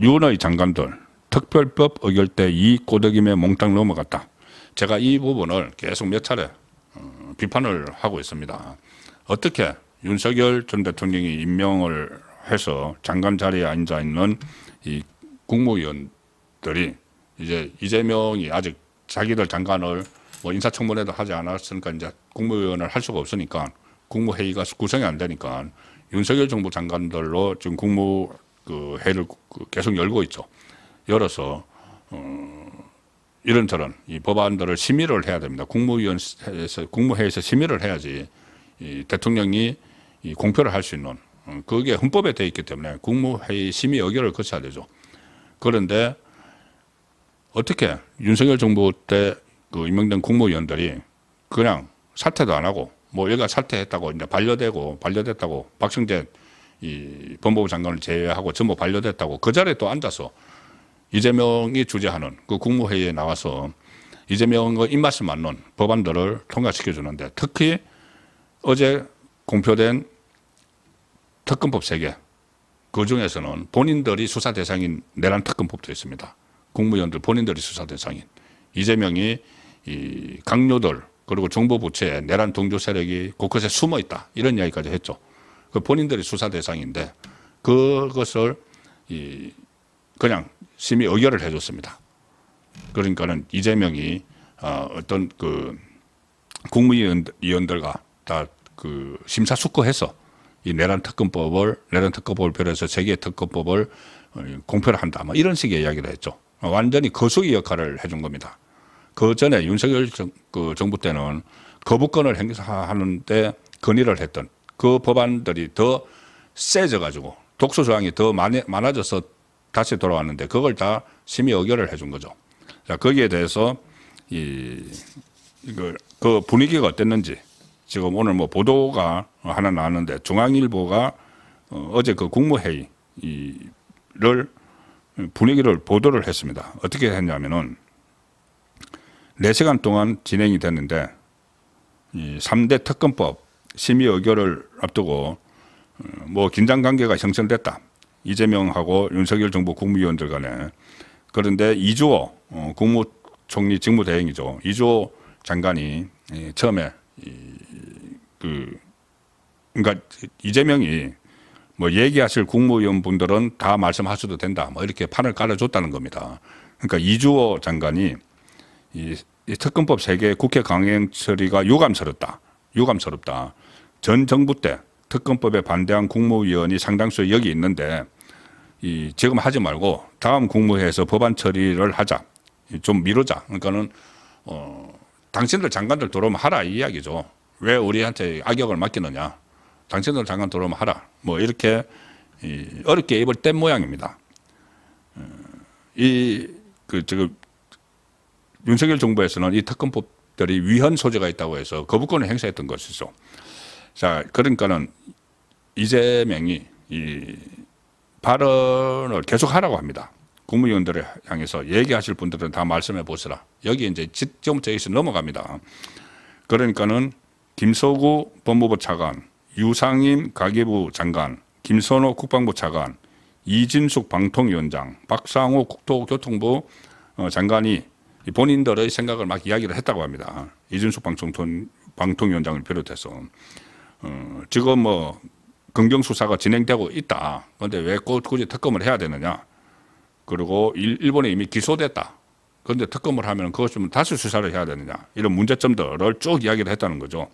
윤의 장관들 특별법 의결 때 이 꼬드김에 몽땅 넘어갔다. 제가 이 부분을 계속 몇 차례 비판을 하고 있습니다. 어떻게 윤석열 전 대통령이 임명을 해서 장관 자리에 앉아 있는 이 국무위원들이 이제 이재명이 아직 자기들 장관을 뭐 인사청문회도 하지 않았으니까 이제 국무위원을 할 수가 없으니까 국무회의가 구성이 안 되니까 윤석열 정부 장관들로 지금 국무회의를 계속 열고 있죠. 열어서 이런저런 이 법안들을 심의를 해야 됩니다. 국무회의에서 심의를 해야지 이 대통령이 이 공표를 할 수 있는 그게 헌법에 되어 있기 때문에 국무회의 심의 의결을 거쳐야 되죠. 그런데 어떻게 윤석열 정부 때 그 임명된 국무위원들이 그냥 사퇴도 안 하고 뭐 일가 사퇴했다고 이제 반려됐다고 박성재 이 법무부 장관을 제외하고 전부 반려됐다고 그 자리에 또 앉아서 이재명이 주재하는 그 국무회의에 나와서 이재명의 입맛에 맞는 법안들을 통과시켜 주는데 특히 어제 공표된 특검법 3개 그 중에서는 본인들이 수사 대상인 내란 특검법도 있습니다. 국무위원들 본인들이 수사 대상인 이재명이 이 강요들 그리고 정부 부처에 내란 동조 세력이 곳곳에 숨어 있다 이런 이야기까지 했죠. 그 본인들이 수사 대상인데 그것을 그냥 심의 의결을 해줬습니다. 그러니까는 이재명이 어떤 그 국무위원들과 다 그 심사숙고해서 이 내란 특검법을 비롯해서 3개의 특검법을 공표를 한다. 뭐 이런 식의 이야기를 했죠. 완전히 거수기 역할을 해준 겁니다. 그 전에 윤석열 정부 때는 거부권을 행사하는데 건의를 했던 그 법안들이 더 세져가지고 독소 조항이 더 많아져서 다시 돌아왔는데 그걸 다 심의 의결을 해준 거죠. 자, 거기에 대해서 그 분위기가 어땠는지 지금 오늘 뭐 보도가 하나 나왔는데 중앙일보가 어제 그 국무회의를 분위기를 보도를 했습니다. 어떻게 했냐면은 4시간 동안 진행이 됐는데 이 3대 특검법 심의 의결을 앞두고 뭐 긴장 관계가 형성됐다. 이재명하고 윤석열 정부 국무위원들 간에. 그런데 이주호 국무총리 직무대행이죠. 이주호 장관이 처음에 그러니까 이재명이 뭐 얘기하실 국무위원분들은 다 말씀하셔도 된다. 뭐 이렇게 판을 깔아줬다는 겁니다. 그러니까 이주호 장관이 이 특검법 3개 국회 강행 처리가 유감스럽다. 전 정부 때 특검법에 반대한 국무위원이 상당수 여기 있는데 지금 하지 말고 다음 국무회에서 법안 처리를 하자. 좀 미루자. 그러니까는 당신들 장관들 들어오면 하라 이 이야기죠. 왜 우리한테 악역을 맡기느냐. 당신들 장관 들어오면 하라. 뭐 이렇게 어렵게 입을 뗀 모양입니다. 지금 윤석열 정부에서는 이 특검법들이 위헌 소지가 있다고 해서 거부권을 행사했던 것이죠. 자, 그러니까는 이재명이 이 발언을 계속 하라고 합니다. 국무위원들을 향해서 얘기하실 분들은 다 말씀해 보시라. 여기 이제 지점에서 넘어갑니다. 그러니까는 김서구 법무부 차관, 유상임 가계부 장관, 김선호 국방부 차관, 이진숙 방통위원장, 박상호 국토교통부 장관이 본인들의 생각을 막 이야기를 했다고 합니다. 이진숙 방통위원장을 비롯해서 지금 뭐 검경수사가 진행되고 있다. 그런데 왜 굳이 특검을 해야 되느냐. 그리고 일본에 이미 기소됐다. 그런데 특검을 하면 그것 좀 다시 수사를 해야 되느냐. 이런 문제점들을 쭉 이야기를 했다는 거죠.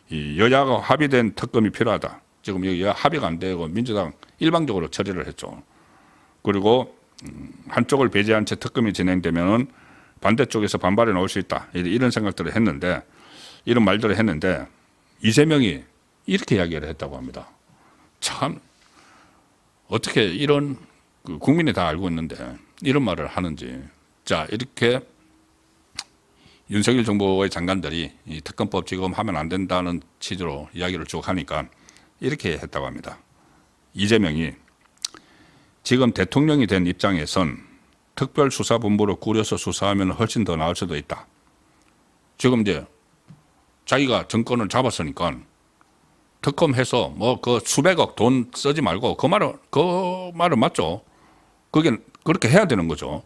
이 여야가 합의된 특검이 필요하다. 지금 여기 합의가 안 되고 민주당 일방적으로 처리를 했죠. 그리고 한쪽을 배제한 채 특검이 진행되면은 반대쪽에서 반발이 나올 수 있다. 이런 생각들을 했는데 이런 말들을 했는데 이재명이 이렇게 이야기를 했다고 합니다. 참 어떻게 이런 국민이 다 알고 있는데 이런 말을 하는지. 자, 이렇게 윤석열 정부의 장관들이 이 특검법 지금 하면 안 된다는 취지로 이야기를 쭉 하니까 이렇게 했다고 합니다. 이재명이 지금 대통령이 된 입장에선 특별수사본부를 꾸려서 수사하면 훨씬 더 나을 수도 있다. 지금 이제 자기가 정권을 잡았으니까 특검해서 뭐 그 수백억 돈 쓰지 말고 그 말은 맞죠. 그게 그렇게 해야 되는 거죠.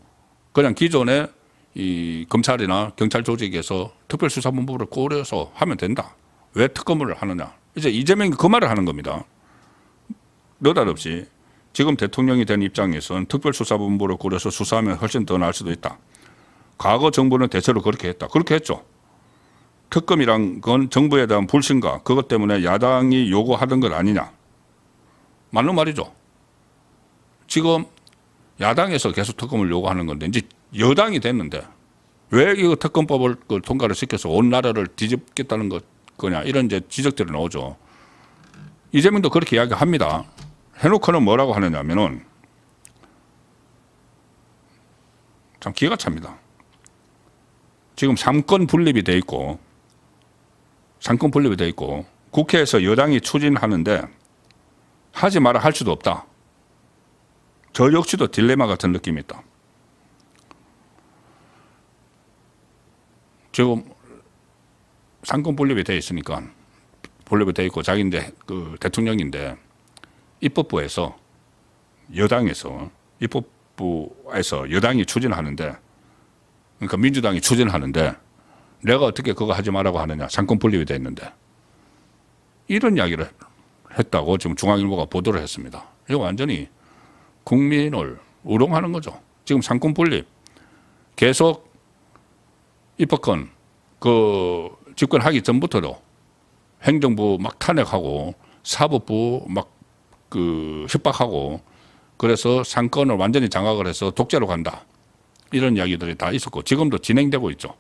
그냥 기존에 이 검찰이나 경찰 조직에서 특별수사본부를 꾸려서 하면 된다. 왜 특검을 하느냐. 이제 이재명이 그 말을 하는 겁니다. 느닷없이 지금 대통령이 된 입장에서는 특별수사본부를 꾸려서 수사하면 훨씬 더 나을 수도 있다. 과거 정부는 대체로 그렇게 했다. 그렇게 했죠. 특검이란 건 정부에 대한 불신과 그것 때문에 야당이 요구하던 것 아니냐. 맞는 말이죠. 지금 야당에서 계속 특검을 요구하는 건데 이제 여당이 됐는데 왜 이거 특검법을 통과를 시켜서 온 나라를 뒤집겠다는 거냐 이런 이제 지적들이 나오죠. 이재명도 그렇게 이야기합니다. 해놓고는 뭐라고 하느냐면은 참 기가 찹니다. 지금 삼권 분립이 돼 있고 국회에서 여당이 추진하는데 하지 마라 할 수도 없다. 저 역시도 딜레마 같은 느낌이 있다. 지금 삼권 분립이 돼 있으니까 분립이 돼 있고 자기인데 그 대통령인데 입법부에서 여당이 추진하는데 그러니까 민주당이 추진하는데 내가 어떻게 그거 하지 말라고 하느냐. 삼권 분립이 돼 있는데 이런 이야기를 했다고 지금 중앙일보가 보도를 했습니다. 이거 완전히 국민을 우롱하는 거죠. 지금 삼권 분립 계속 입법권 그 집권하기 전부터도 행정부 막 탄핵하고 사법부 막 그 협박하고 그래서 상권을 완전히 장악을 해서 독재로 간다. 이런 이야기들이 다 있었고 지금도 진행되고 있죠.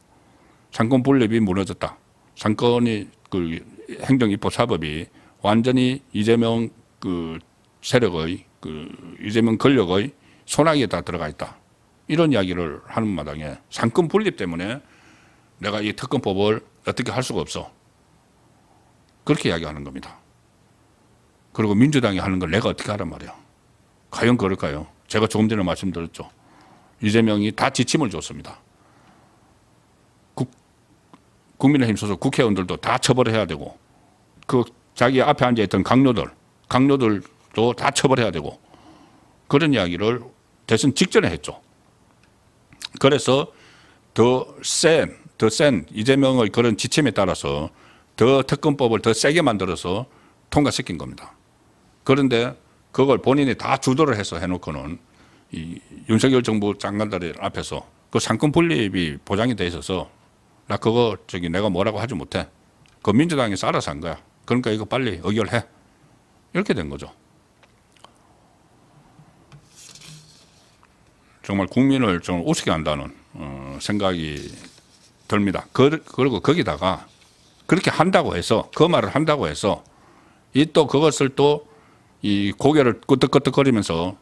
상권 분립이 무너졌다. 상권이 그 행정입법 사법이 완전히 이재명 그 세력의 그 이재명 권력의 손아귀에 다 들어가 있다. 이런 이야기를 하는 마당에 상권 분립 때문에 내가 이 특검법을 어떻게 할 수가 없어. 그렇게 이야기하는 겁니다. 그리고 민주당이 하는 걸 내가 어떻게 하란 말이야. 과연 그럴까요? 제가 조금 전에 말씀드렸죠. 이재명이 다 지침을 줬습니다. 국민의힘 소속 국회의원들도 다 처벌해야 되고 그 자기 앞에 앉아있던 강요들도 다 처벌해야 되고 그런 이야기를 대선 직전에 했죠. 그래서 더 센 이재명의 그런 지침에 따라서 더 특검법을 더 세게 만들어서 통과시킨 겁니다. 그런데 그걸 본인이 다 주도를 해서 해놓고는 이 윤석열 정부 장관들 앞에서 그 상권 분립이 보장이 돼 있어서 나 그거 내가 뭐라고 하지 못해. 그 민주당에서 알아서 한 거야. 그러니까 이거 빨리 의결해. 이렇게 된 거죠. 정말 국민을 좀 우습게 한다는 생각이 듭니다. 그리고 거기다가 그렇게 한다고 해서 그 말을 한다고 해서 이 또 그것을 또 이 고개를 끄덕끄덕거리면서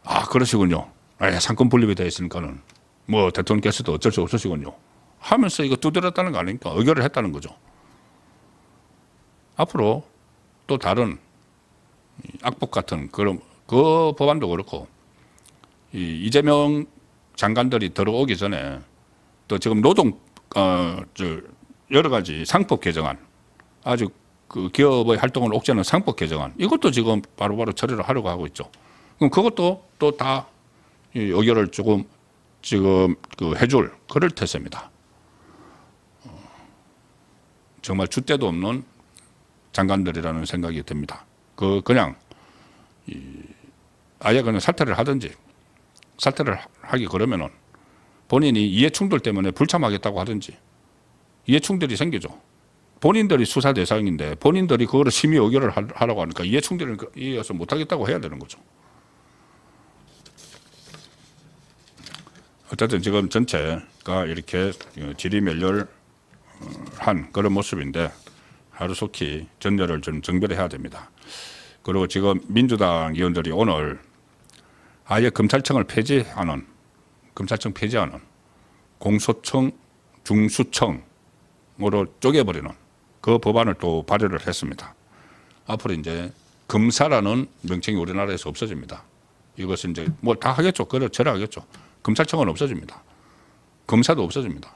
아 그러시군요. 상권 분립이 되어 있으니까는 뭐 대통령께서도 어쩔 수 없으시군요. 하면서 이거 두드렸다는 거 아닙니까? 의결을 했다는 거죠. 앞으로 또 다른 악법 같은 그런 그 법안도 그렇고 이재명 장관들이 들어오기 전에 또 지금 노동 여러 가지 상법 개정안 아주 그 기업의 활동을 옥죄하는 상법 개정안 이것도 지금 바로바로 처리를 하려고 하고 있죠. 그럼 그것도 또 다 의결을 조금 지금 그 해줄 그럴 태세입니다. 정말 줏대도 없는 장관들이라는 생각이 듭니다. 그냥 아예 그냥 사퇴를 하든지 사퇴를 하기 그러면은 본인이 이해충돌 때문에 불참하겠다고 하든지 이해충돌이 생기죠. 본인들이 수사 대상인데 본인들이 그거를 심의 의결을 하라고 하니까 이해충돌을 이어서 못하겠다고 해야 되는 거죠. 어쨌든 지금 전체가 이렇게 지리멸렬한 그런 모습인데 하루속히 전열을 좀 정별해야 됩니다. 그리고 지금 민주당 의원들이 오늘 아예 검찰청 폐지하는 공소청, 중수청으로 쪼개버리는 그 법안을 또 발의를 했습니다. 앞으로 이제 검사라는 명칭이 우리나라에서 없어집니다. 이것은 이제 뭐 다 하겠죠. 그래 절하겠죠. 검찰청은 없어집니다. 검사도 없어집니다.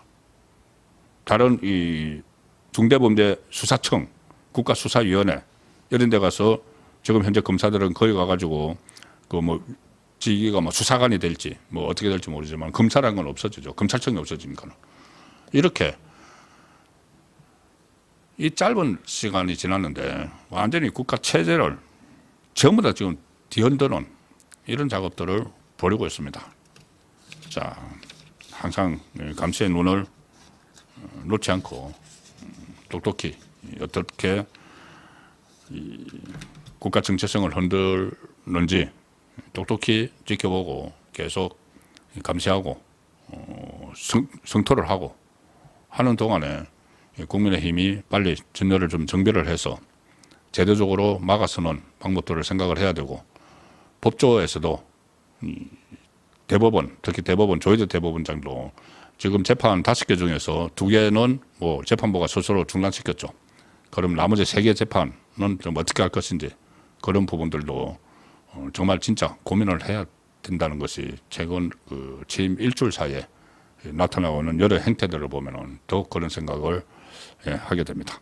다른 이 중대범죄수사청, 국가수사위원회 이런 데 가서 지금 현재 검사들은 거기 가가지고 그 뭐 직위가 뭐 수사관이 될지 뭐 어떻게 될지 모르지만 검찰한 건 없어지죠. 검찰청이 없어지니까는. 이렇게 이 짧은 시간이 지났는데 완전히 국가 체제를 전부 다 지금 뒤흔드는 이런 작업들을 벌이고 있습니다. 자, 항상 감시의 눈을 놓지 않고 똑똑히 어떻게 이 국가 정체성을 흔들는지 똑똑히 지켜보고 계속 감시하고 성토를 하고 하는 동안에 국민의힘이 빨리 전열을 좀 정비를 해서 제도적으로 막아서는 방법들을 생각을 해야 되고 법조에서도 대법원, 특히 대법원 조희대 대법원장도 지금 재판 5개 중에서 2개는 뭐 재판부가 스스로 중단시켰죠. 그럼 나머지 3개 재판은 좀 어떻게 할 것인지 그런 부분들도 정말 진짜 고민을 해야 된다는 것이 최근 그 취임 일주일 사이에 나타나고 있는 여러 행태들을 보면은 더욱 그런 생각을 하게 됩니다.